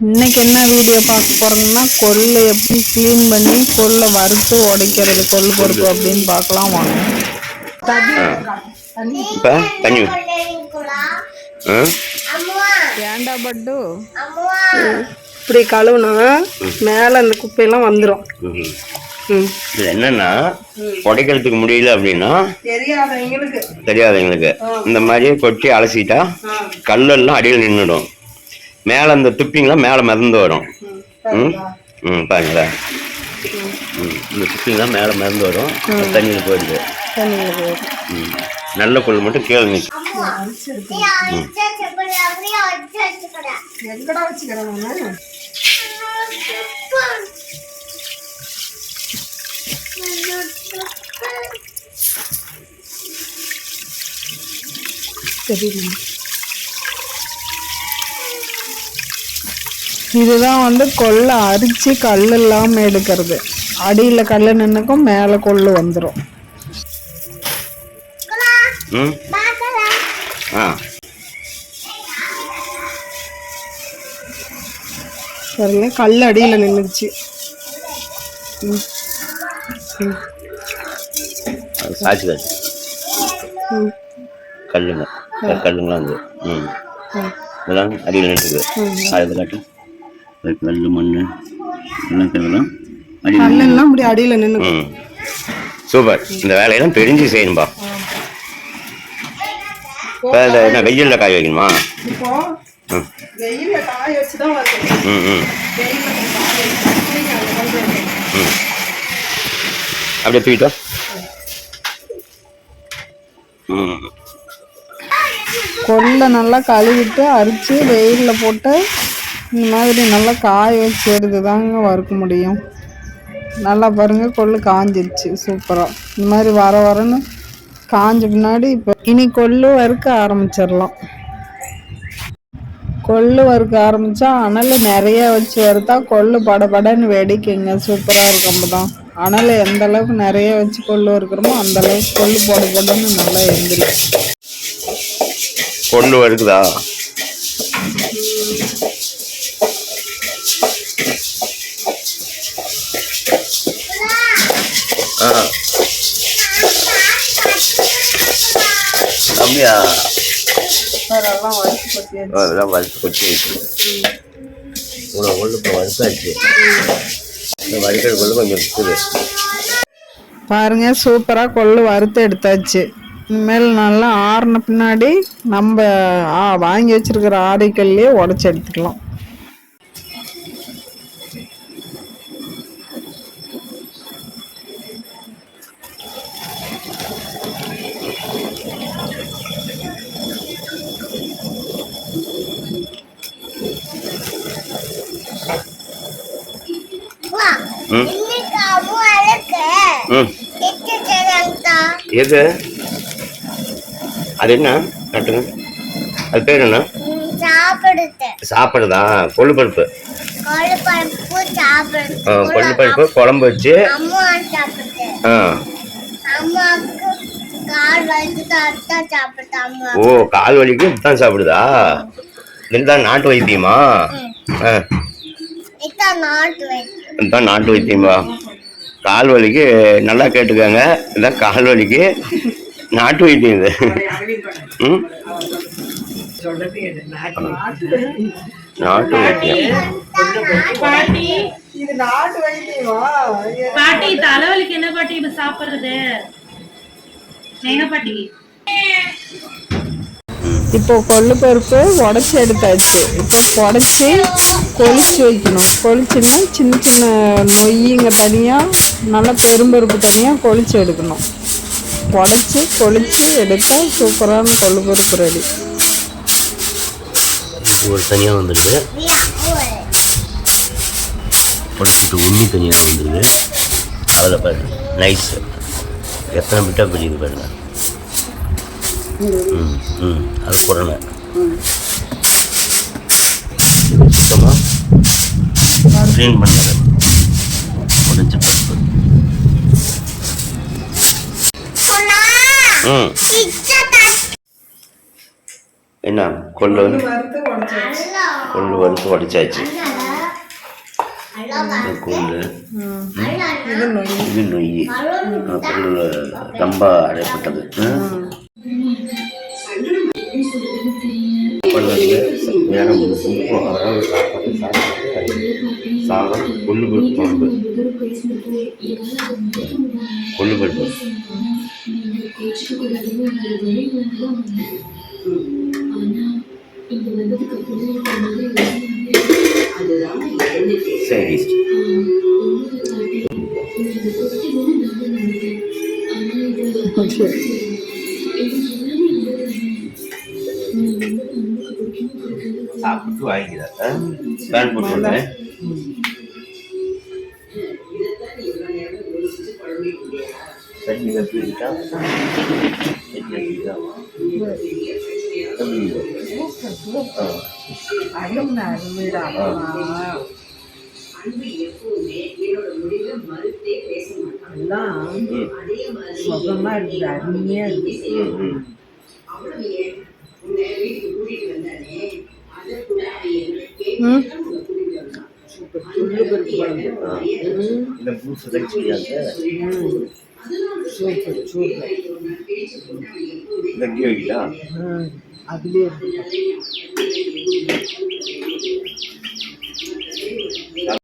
இன்னைக்கு என்ன வீடியோ பார்க்க போறோம்னா கொள்ளு எப்படி க்ளீன் பண்ணி கொள்ளை வறுத்து உடைக்கிறது கொள்ளு பருப்பு அப்படின்னு பார்க்கலாம் வாங்க. ஏண்டா பட்டு இப்படி கழுவுனா மேல அந்த குப்பையெல்லாம் வந்துடும். இது என்னன்னா உடைக்கிறதுக்கு முடியல அப்படின்னா தெரியாதவங்களுக்கு இந்த மாதிரி கொட்டி அலசிட்டா கல்லெல்லாம் அடியில் நின்றுடும். மேலே அந்த துப்பிங்கெல்லாம் மேலே மிதந்து வரும். பாருங்களா, இந்த துப்பிங்கெல்லாம் மேலே மிதந்து வரும், தண்ணியில் போயிடுது. நல்ல கொள்ளு மட்டும் கீழே நிற்கும். இதுதான் வந்து கொள்ளை அரிச்சு கல் இல்லாம எடுக்கிறது. அடியில கல்லு நின்னுக்கும், மேல கொள்ளு வந்துடும். சரிங்க, கல் அடியில நின்னுச்சு. கல்லுங்களாம் வந்து இதெல்லாம் அடியில் நின்றுது. அது காட்டு கல் மண்ணு எல்லாம் இப்படி அடியில் நின்று. சூப்பர். இந்த வேலையெல்லாம் தெரிஞ்சு செய்யணும்பா. என்ன வெயில்ல காய வைக்கணுமா? அப்படியே தூக்கிட்டோம். கொள்ளை நல்லா கழுவிட்டு அரிச்சு வெயில்ல போட்டு இந்த மாதிரி நல்லா காய வச்சு எடுத்து தாங்க வறுக்க முடியும். நல்லா பாருங்க, கொள்ளு காஞ்சிருச்சு சூப்பரா. இந்த மாதிரி வரன்னு காஞ்ச பின்னாடி இப்போ இனி கொள்ளு வறுக்க ஆரம்பிச்சிடலாம். கொள்ளு வறுக்க ஆரம்பிச்சா அனல் நிறைய வச்சு வறுத்தா கொள்ளு படபடன்னு வெடிக்குங்க, சூப்பரா இருக்கும். தான் அனல் எந்த அளவுக்கு நிறைய வச்சு கொள்ளு வறுக்கிறோமோ அந்த அளவுக்கு கொள்ளு போடன்னு நல்லா எந்திரிச்சு. கொள்ளு வறுக்குதா? அப்படியா? அதெல்லாம் வறுத்து கொட்டி இவ்வளோ கொள்ளு இப்போ வறுத்தாச்சு. இந்த வறுக்கிற கொள்ளு கொஞ்சம் இருக்குது பாருங்க, சூப்பரா கொள்ளு வறுத்து எடுத்தாச்சு. இனிமேல் நல்லா ஆறின பின்னாடி நம்ம வாங்கி வச்சிருக்கிற ஆடைக்கல்லையே உடச்சி எடுத்துக்கலாம். எது அது என்ன கட்டுங்க? அது பேர் என்ன? சாப்பிடுதா? கொள்ளு பருப்பு. கொள்ளு பருப்பு குழம்பு வச்சு ஓ, கால் வலிக்கு இதுதான் சாப்பிடுதா? இதுதான் நாட்டு வைத்தியமா? இதுதான் நாட்டு வைத்தியமா? கால் வலிக்கு நல்லா கேட்டுக்கோங்க, இதான் கால் வலிக்கு நாட்டு வைத்தியம். இது நாட்டு வைத்தியம். பாட்டி தலைவலிக்கு என்ன பாட்டி இப்ப சாப்பிடுறது? என்ன பாட்டி? இப்போ கொள்ளு பருப்பு உடச்சி எடுத்தாச்சு. இப்போ உடச்சி கொளிச்சு வைக்கணும். கொளிச்சுன்னா சின்ன சின்ன நொய்யுங்க தனியாக, நல்லா பெரும்பருப்பு தனியாக கொளிச்சு எடுக்கணும். உடச்சி கொளிச்சு எடுத்தா சூப்பரான கொள்ளு பருப்பு ரெடி. ஒரு தனியாக வந்துருக்கு, உடச்சிட்டு உண்ணி தனியாக வந்துருக்கு. அதில் பாருங்க நைஸ் எத்தனை பிட்டா பிடிக்குது பாருங்க. அது புறணை சுத்தமாக க்ளீன் பண்ணது உடச்சி பருப்பு. என்ன கொள்ளு வறுத்து உடைச்சாச்சு. கொள்ளு, இது நொய். இது நொய், கொள்ளு ரொம்ப அடைப்பட்டது. வேற உப்பு, அதாவது சாதம், கொள்ளு பருப்பு குழம்பு, கொள்ளு பருப்பு. சரி, சாப்பிட்டு வாங்கிக்கிறேன். பேன் போட்டு விடுறேன். சட்னி கட்டிக்கிட்டா சுகமா இருக்குது, அருமையா இருக்குது. வைக்கிட்டா அதுலேயே